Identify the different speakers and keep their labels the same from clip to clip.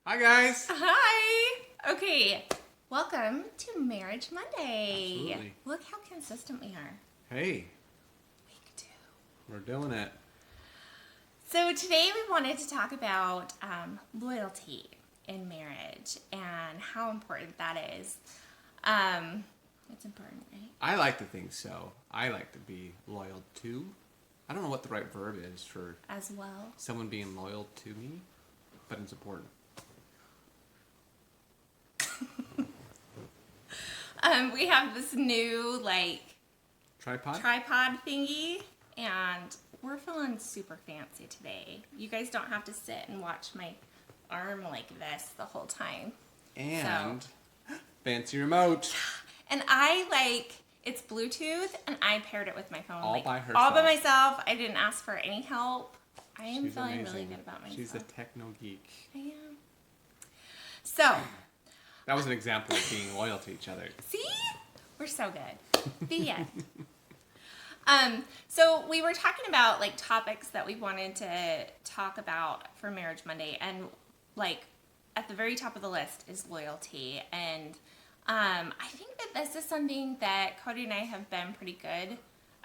Speaker 1: Hi, guys.
Speaker 2: Hi. Okay. Welcome to Marriage Monday.
Speaker 1: Absolutely.
Speaker 2: Look how consistent we are.
Speaker 1: Hey,
Speaker 2: Week 2.
Speaker 1: we're doing it.
Speaker 2: So today we wanted to talk about loyalty in marriage and how important that is. It's important, right?
Speaker 1: I like to think so. I like to be loyal to. I don't know what the right verb is for
Speaker 2: As well.
Speaker 1: someone being loyal to me, but it's important.
Speaker 2: We have this new
Speaker 1: Tripod?
Speaker 2: tripod thingy, and we're feeling super fancy today. You guys don't have to sit and watch my arm like this the whole time.
Speaker 1: And fancy remote.
Speaker 2: And it's Bluetooth, and I paired it with my phone.
Speaker 1: All by herself.
Speaker 2: All by myself. I didn't ask for any help. I am
Speaker 1: She's
Speaker 2: feeling
Speaker 1: amazing.
Speaker 2: really good about myself.
Speaker 1: She's a techno geek.
Speaker 2: I am. So,
Speaker 1: That was an example of being loyal to each other.
Speaker 2: see? We're so good. The end. So we were talking about topics that we wanted to talk about for Marriage Monday, and at the very top of the list is loyalty. And I think that this is something that Cody and I have been pretty good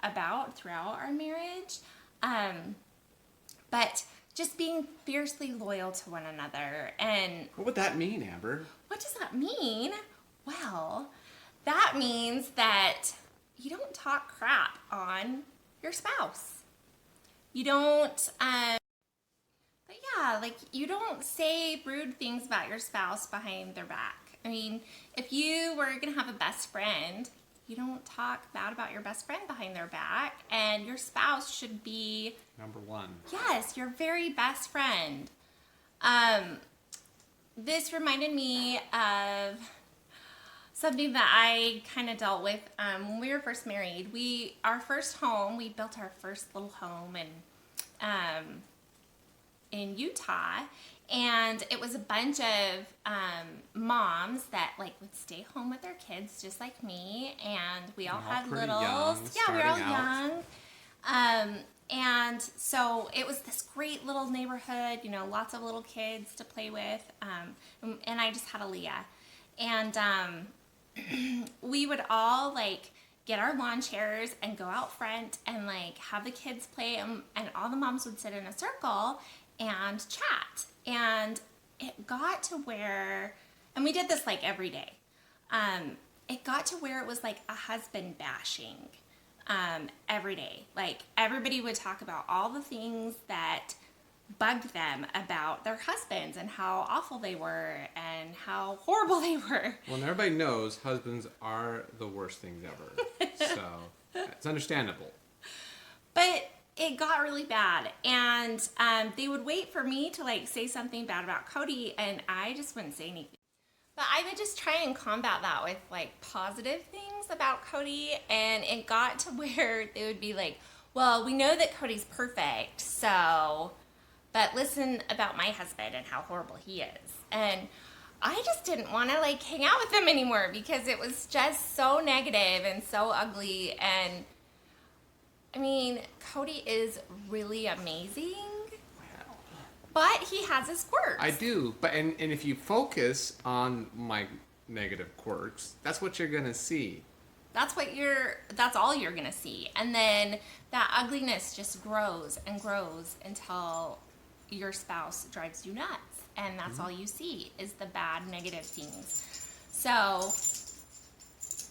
Speaker 2: about throughout our marriage. But just being fiercely loyal to one another. And
Speaker 1: What would that mean, Amber?
Speaker 2: what does that mean? Well, that means that you don't talk crap on your spouse. You don't, you don't say rude things about your spouse behind their back. I mean, if you were gonna have a best friend, you don't talk bad about your best friend behind their back, and your spouse should be,
Speaker 1: Number one.
Speaker 2: yes, your very best friend. This reminded me of something that I kind of dealt with when we were first married. Our first home, we built our first little home in Utah, and it was a bunch of moms that would stay home with their kids just like me, and we all had
Speaker 1: pretty
Speaker 2: littles.
Speaker 1: young,
Speaker 2: Yeah, we were all
Speaker 1: starting out.
Speaker 2: young. And so it was this great little neighborhood, lots of little kids to play with. And I just had Aaliyah. And we would all get our lawn chairs and go out front and have the kids play, and all the moms would sit in a circle and chat. And it got to where, and we did this every day. It got to where it was a husband bashing. Every day. Everybody would talk about all the things that bugged them about their husbands and how awful they were and how horrible they were.
Speaker 1: Well, and everybody knows husbands are the worst things ever. So, it's understandable.
Speaker 2: But it got really bad, and they would wait for me to say something bad about Cody, and I just wouldn't say anything. But I would just try and combat that with positive things about Cody, and it got to where they would be well, we know that Cody's perfect, but listen about my husband and how horrible he is. And I just didn't want to hang out with them anymore because it was just so negative and so ugly. And I mean, Cody is really amazing, but he has his quirks.
Speaker 1: I do, but and if you focus on my negative quirks, that's what you're gonna see.
Speaker 2: That's all you're gonna see. And then that ugliness just grows and grows until your spouse drives you nuts. And that's all you see is the bad, negative things. So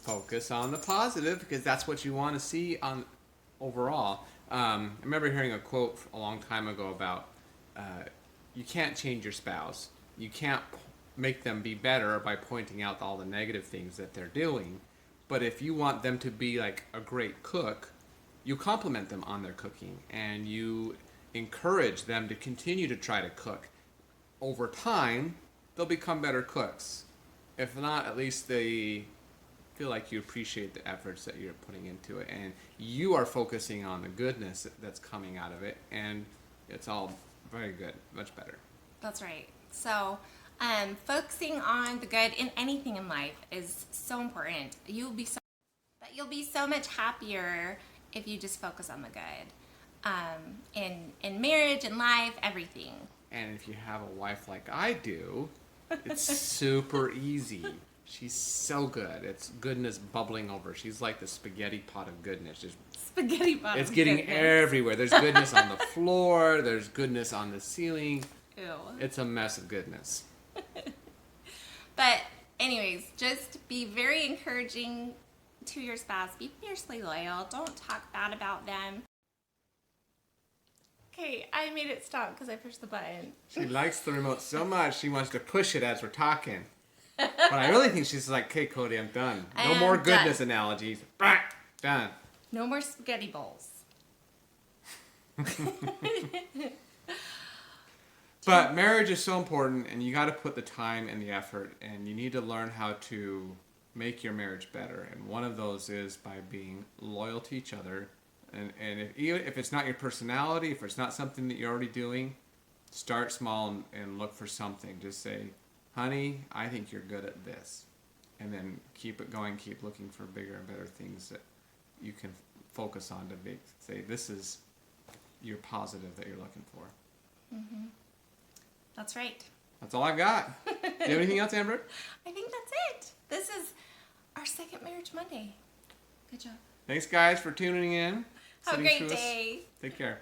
Speaker 1: Focus on the positive because that's what you want to see on overall. I remember hearing a quote a long time ago about you can't change your spouse. You can't make them be better by pointing out all the negative things that they're doing. But if you want them to be a great cook, you compliment them on their cooking and you encourage them to continue to try to cook. Over time, they'll become better cooks. If not, at least they feel like you appreciate the efforts that you're putting into it and you are focusing on the goodness that's coming out of it, and it's all very good, much better.
Speaker 2: that's right. So focusing on the good in anything in life is so important. You'll be so much happier if you just focus on the good. In marriage, in life, everything.
Speaker 1: And if you have a wife like I do, It's super easy. She's so good. It's goodness bubbling over. She's like the spaghetti pot of goodness. Just
Speaker 2: Spaghetti bottom.
Speaker 1: it's getting everywhere. There's goodness on the floor. There's goodness on the ceiling.
Speaker 2: Ew.
Speaker 1: It's a mess of goodness.
Speaker 2: But anyways, just be very encouraging to your spouse. Be fiercely loyal. Don't talk bad about them. Okay, I made it stop because I pushed the button.
Speaker 1: She likes the remote so much she wants to push it as we're talking. But I really think she's like, okay, Cody, I'm done. No more goodness analogies. Done.
Speaker 2: No more spaghetti bowls.
Speaker 1: But marriage is so important, and you got to put the time and the effort, and you need to learn how to make your marriage better. And one of those is by being loyal to each other. And even if it's not your personality, if it's not something that you're already doing, start small and look for something. Just say, honey, I think you're good at this. And then keep it going, keep looking for bigger and better things that you can focus on to say, this is your positive that you're looking for.
Speaker 2: Mm-hmm. That's right.
Speaker 1: That's all I've got. Do you have anything else, Amber?
Speaker 2: I think that's it. This is our second Marriage Monday. Good job.
Speaker 1: Thanks, guys, for tuning in.
Speaker 2: Have a
Speaker 1: sitting
Speaker 2: great
Speaker 1: through us.
Speaker 2: day.
Speaker 1: Take care.